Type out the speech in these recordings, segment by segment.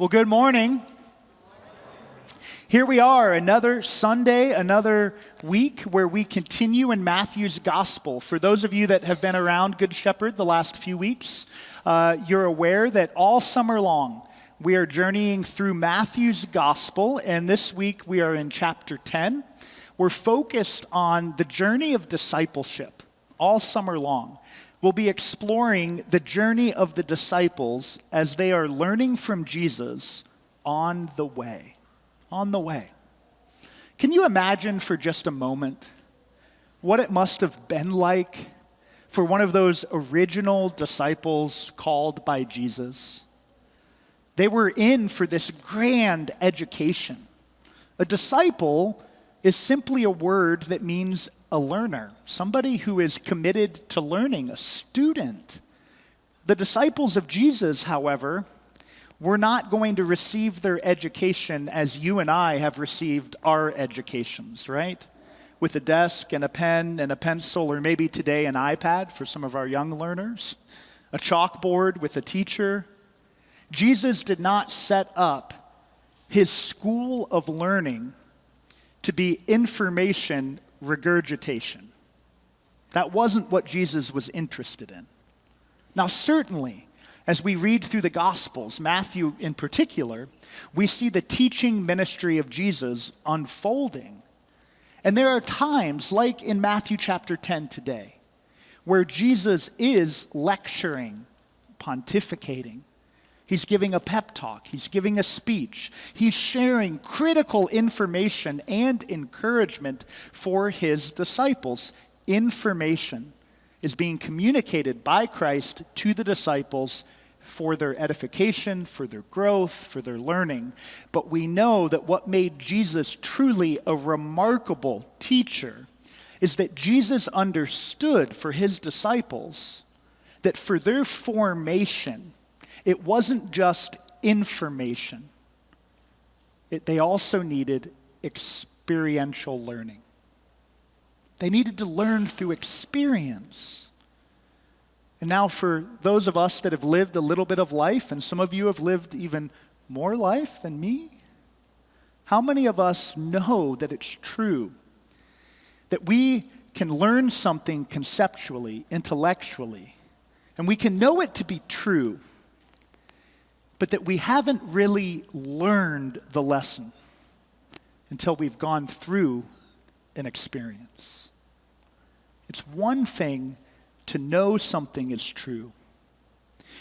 Well, good morning. Here we are, another Sunday, another week where we continue in Matthew's gospel. For those of you that have been around Good Shepherd the last few weeks, you're aware that all summer long we are journeying through Matthew's gospel, and this week we are in chapter 10. We're focused on the journey of discipleship all summer long. We'll be exploring the journey of the disciples as they are learning from Jesus on the way. On the way. Can you imagine for just a moment what it must have been like for one of those original disciples called by Jesus? They were in for this grand education. A disciple is simply a word that means a learner, somebody who is committed to learning, a student. The disciples of Jesus, however, were not going to receive their education as you and I have received our educations, right? With a desk and a pen and a pencil, or maybe today an iPad for some of our young learners, a chalkboard with a teacher. Jesus did not set up his school of learning to be information regurgitation. That wasn't what Jesus was interested in. Now, certainly, as we read through the Gospels, Matthew in particular, we see the teaching ministry of Jesus unfolding. And there are times, like in Matthew chapter 10 today, where Jesus is lecturing, pontificating. He's giving a pep talk. He's giving a speech. He's sharing critical information and encouragement for his disciples. Information is being communicated by Christ to the disciples for their edification, for their growth, for their learning. But we know that what made Jesus truly a remarkable teacher is that Jesus understood for his disciples that for their formation, it wasn't just information. They also needed experiential learning. They needed to learn through experience. And now for those of us that have lived a little bit of life, and some of you have lived even more life than me, how many of us know that it's true that we can learn something conceptually, intellectually, and we can know it to be true, but that we haven't really learned the lesson until we've gone through an experience? It's one thing to know something is true.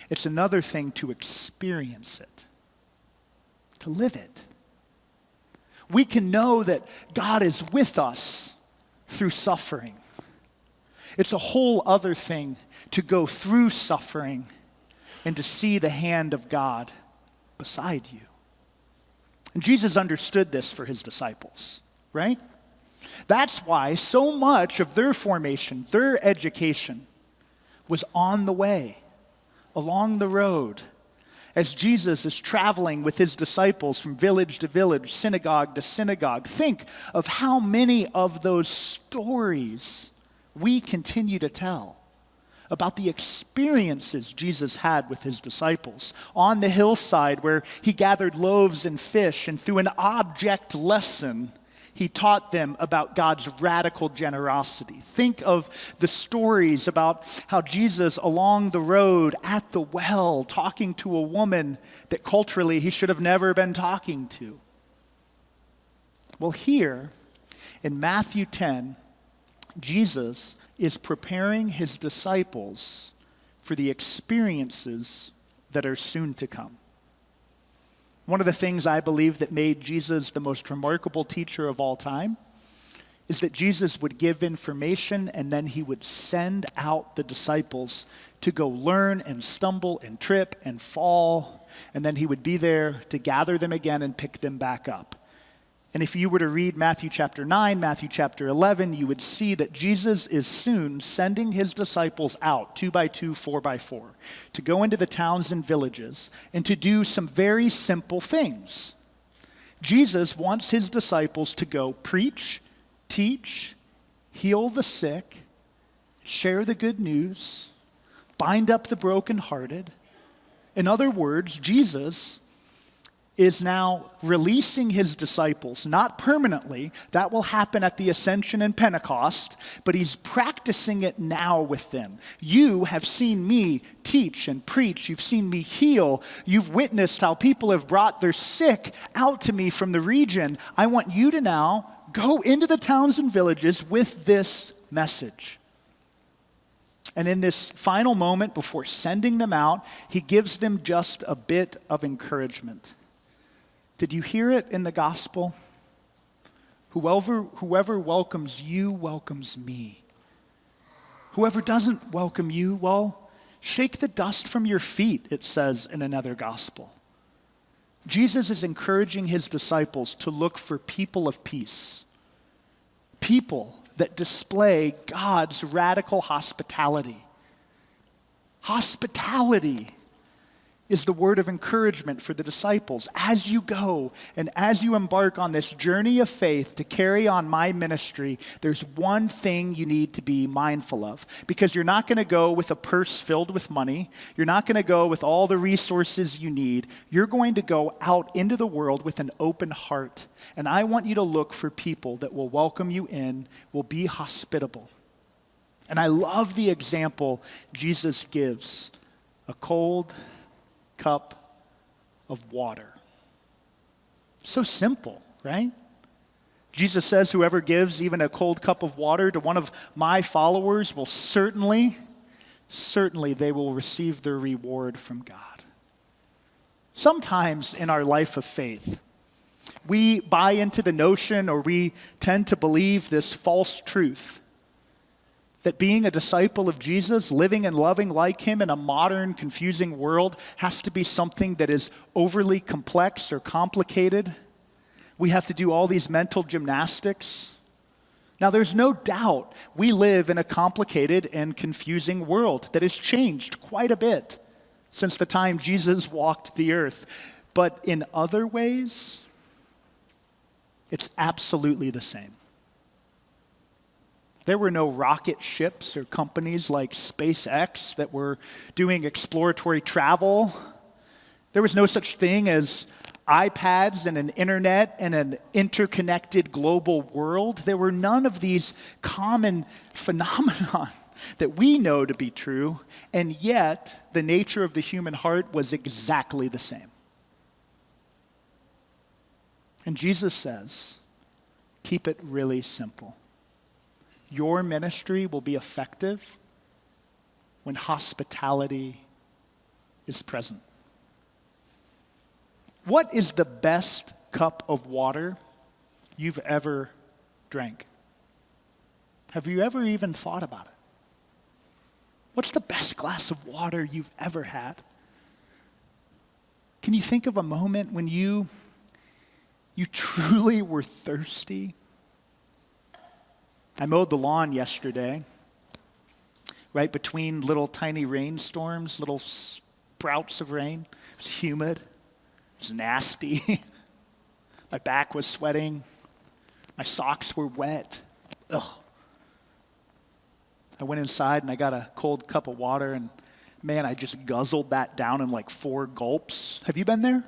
It's another thing to experience it, to live it. We can know that God is with us through suffering. It's a whole other thing to go through suffering and to see the hand of God beside you. And Jesus understood this for his disciples, right? That's why so much of their formation, their education, was on the way, along the road, as Jesus is traveling with his disciples from village to village, synagogue to synagogue. Think of how many of those stories we continue to tell about the experiences Jesus had with his disciples on the hillside where he gathered loaves and fish, and through an object lesson, he taught them about God's radical generosity. Think of the stories about how Jesus along the road at the well talking to a woman that culturally he should have never been talking to. Well, here in Matthew 10, Jesus is preparing his disciples for the experiences that are soon to come. One of the things I believe that made Jesus the most remarkable teacher of all time is that Jesus would give information and then he would send out the disciples to go learn and stumble and trip and fall, and then he would be there to gather them again and pick them back up. And if you were to read Matthew chapter 9, Matthew chapter 11, you would see that Jesus is soon sending his disciples out, 2 by 2, 4 by 4, to go into the towns and villages and to do some very simple things. Jesus wants his disciples to go preach, teach, heal the sick, share the good news, bind up the brokenhearted. In other words, Jesus is now releasing his disciples, not permanently. That will happen at the Ascension and Pentecost, but he's practicing it now with them. You have seen me teach and preach. You've seen me heal. You've witnessed how people have brought their sick out to me from the region. I want you to now go into the towns and villages with this message. And in this final moment before sending them out, he gives them just a bit of encouragement. Did you hear it in the gospel? Whoever welcomes you welcomes me. Whoever doesn't welcome you, well, shake the dust from your feet, it says in another gospel. Jesus is encouraging his disciples to look for people of peace, people that display God's radical hospitality. Hospitality is the word of encouragement for the disciples. As you go and as you embark on this journey of faith to carry on my ministry, there's one thing you need to be mindful of. Because you're not going to go with a purse filled with money. You're not going to go with all the resources you need. You're going to go out into the world with an open heart. And I want you to look for people that will welcome you in, will be hospitable. And I love the example Jesus gives. A cold cup of water. So simple, right? Jesus says, whoever gives even a cold cup of water to one of my followers will certainly they will receive their reward from God. Sometimes in our life of faith, we buy into the notion or we tend to believe this false truth that being a disciple of Jesus, living and loving like him in a modern, confusing world has to be something that is overly complex or complicated. We have to do all these mental gymnastics. Now, there's no doubt we live in a complicated and confusing world that has changed quite a bit since the time Jesus walked the earth. But in other ways, it's absolutely the same. There were no rocket ships or companies like SpaceX that were doing exploratory travel. There was no such thing as iPads and an internet and an interconnected global world. There were none of these common phenomena that we know to be true, and yet the nature of the human heart was exactly the same. And Jesus says, keep it really simple. Your ministry will be effective when hospitality is present. What is the best cup of water you've ever drank? Have you ever even thought about it? What's the best glass of water you've ever had? Can you think of a moment when you truly were thirsty? I mowed the lawn yesterday, right between little tiny rainstorms, little sprouts of rain. It was humid. It was nasty. My back was sweating. My socks were wet. Ugh. I went inside and I got a cold cup of water, and man, I just guzzled that down in like 4 gulps. Have you been there?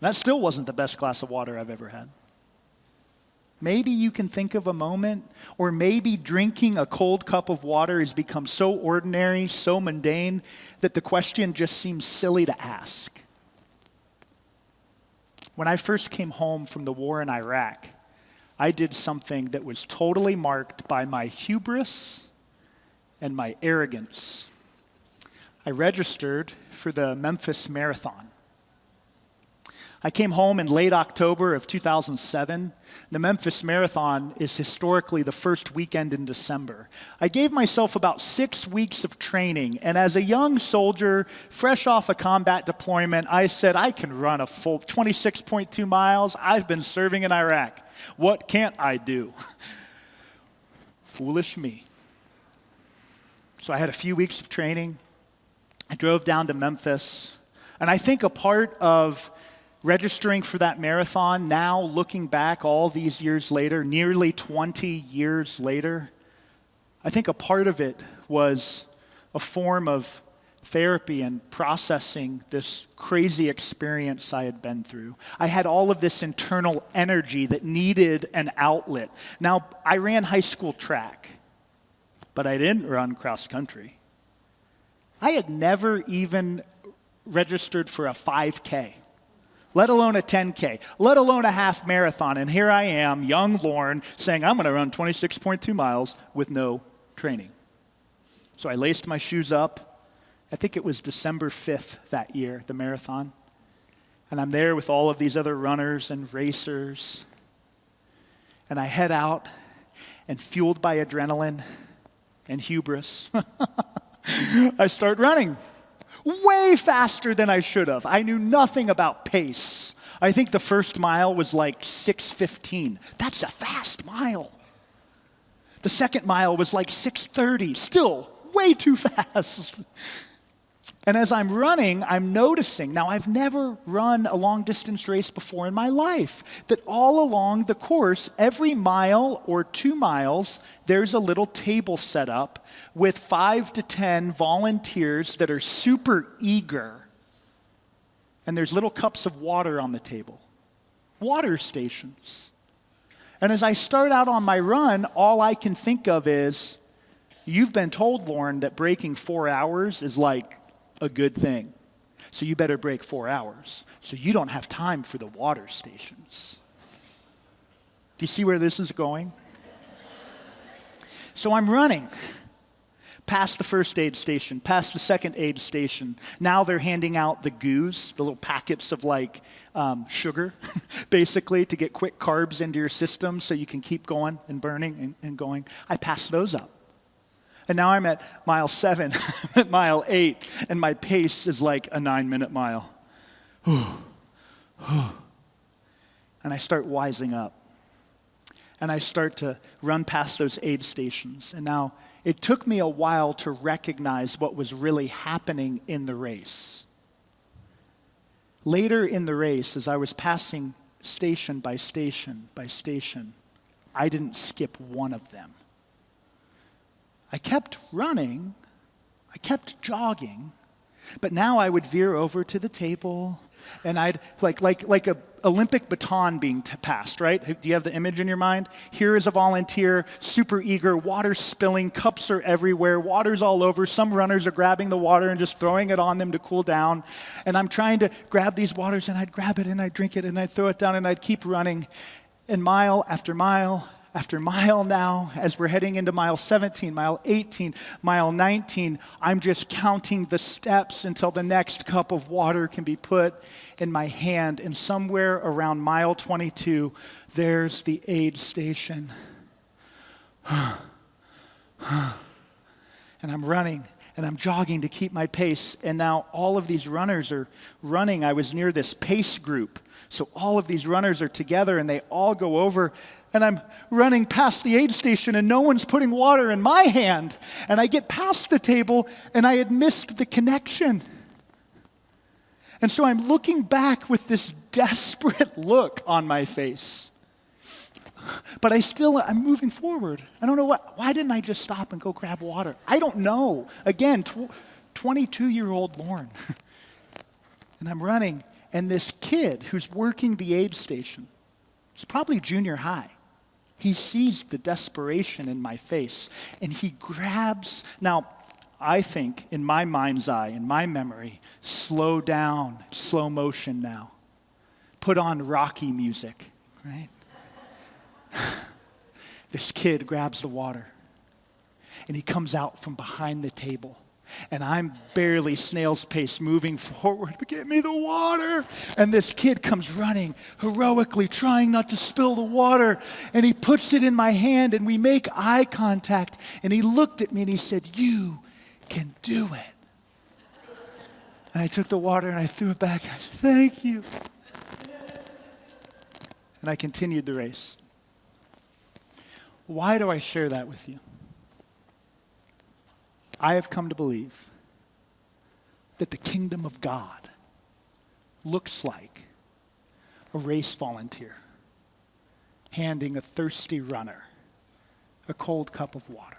That still wasn't the best glass of water I've ever had. Maybe you can think of a moment, or maybe drinking a cold cup of water has become so ordinary, so mundane, that the question just seems silly to ask. When I first came home from the war in Iraq, I did something that was totally marked by my hubris and my arrogance. I registered for the Memphis Marathon. I came home in late October of 2007. The Memphis Marathon is historically the first weekend in December. I gave myself about 6 weeks of training, and as a young soldier, fresh off a combat deployment, I said, I can run a full 26.2 miles. I've been serving in Iraq. What can't I do? Foolish me. So I had a few weeks of training. I drove down to Memphis, and I think a part of registering for that marathon, now looking back all these years later, nearly 20 years later, I think a part of it was a form of therapy and processing this crazy experience I had been through. I had all of this internal energy that needed an outlet. Now, I ran high school track, but I didn't run cross country. I had never even registered for a 5K, let alone a 10K, let alone a half marathon. And here I am, young Lorne, saying I'm going to run 26.2 miles with no training. So I laced my shoes up. I think it was December 5th that year, the marathon. And I'm there with all of these other runners and racers. And I head out, and fueled by adrenaline and hubris, I start running way faster than I should have. I knew nothing about pace. I think the first mile was like 6:15. That's a fast mile. The second mile was like 6:30. Still way too fast. And as I'm running, I'm noticing, now I've never run a long distance race before in my life, that all along the course, every mile or 2 miles, there's a little table set up with 5 to 10 volunteers that are super eager. And there's little cups of water on the table. Water stations. And as I start out on my run, all I can think of is, you've been told, Lorne, that breaking 4 hours is like a good thing. So you better break 4 hours so you don't have time for the water stations. Do you see where this is going? So I'm running past the first aid station, past the second aid station. Now they're handing out the goos, the little packets of like sugar, basically to get quick carbs into your system so you can keep going and burning and going. I pass those up. And now I'm at mile 7, at mile 8, and my pace is like a 9-minute mile. And I start wising up. And I start to run past those aid stations. And now it took me a while to recognize what was really happening in the race. Later in the race, as I was passing station by station by station, I didn't skip one of them. I kept running, I kept jogging, but now I would veer over to the table, and I'd, like a Olympic baton being passed, right? Do you have the image in your mind? Here is a volunteer, super eager, water spilling, cups are everywhere, water's all over. Some runners are grabbing the water and just throwing it on them to cool down. And I'm trying to grab these waters, and I'd grab it, and I'd drink it, and I'd throw it down, and I'd keep running. And mile after mile after mile now, as we're heading into mile 17, mile 18, mile 19, I'm just counting the steps until the next cup of water can be put in my hand. And somewhere around mile 22, there's the aid station. And I'm running, and I'm jogging to keep my pace. And now all of these runners are running. I was near this pace group. So all of these runners are together, and they all go over, and I'm running past the aid station, and no one's putting water in my hand. And I get past the table, and I had missed the connection. And so I'm looking back with this desperate look on my face. But I'm moving forward. I don't know why didn't I just stop and go grab water? I don't know. Again, 22-year-old Lorne. And I'm running. And this kid who's working the aid station, he's probably junior high. He sees the desperation in my face, and he grabs, now I think in my mind's eye, in my memory, slow down, slow motion now. Put on Rocky music, right? This kid grabs the water, and he comes out from behind the table. And I'm barely snail's pace moving forward, but get me the water. And this kid comes running, heroically trying not to spill the water. And he puts it in my hand, and we make eye contact. And he looked at me and he said, "You can do it." And I took the water and I threw it back. And I said, "Thank you." And I continued the race. Why do I share that with you? I have come to believe that the kingdom of God looks like a race volunteer handing a thirsty runner a cold cup of water.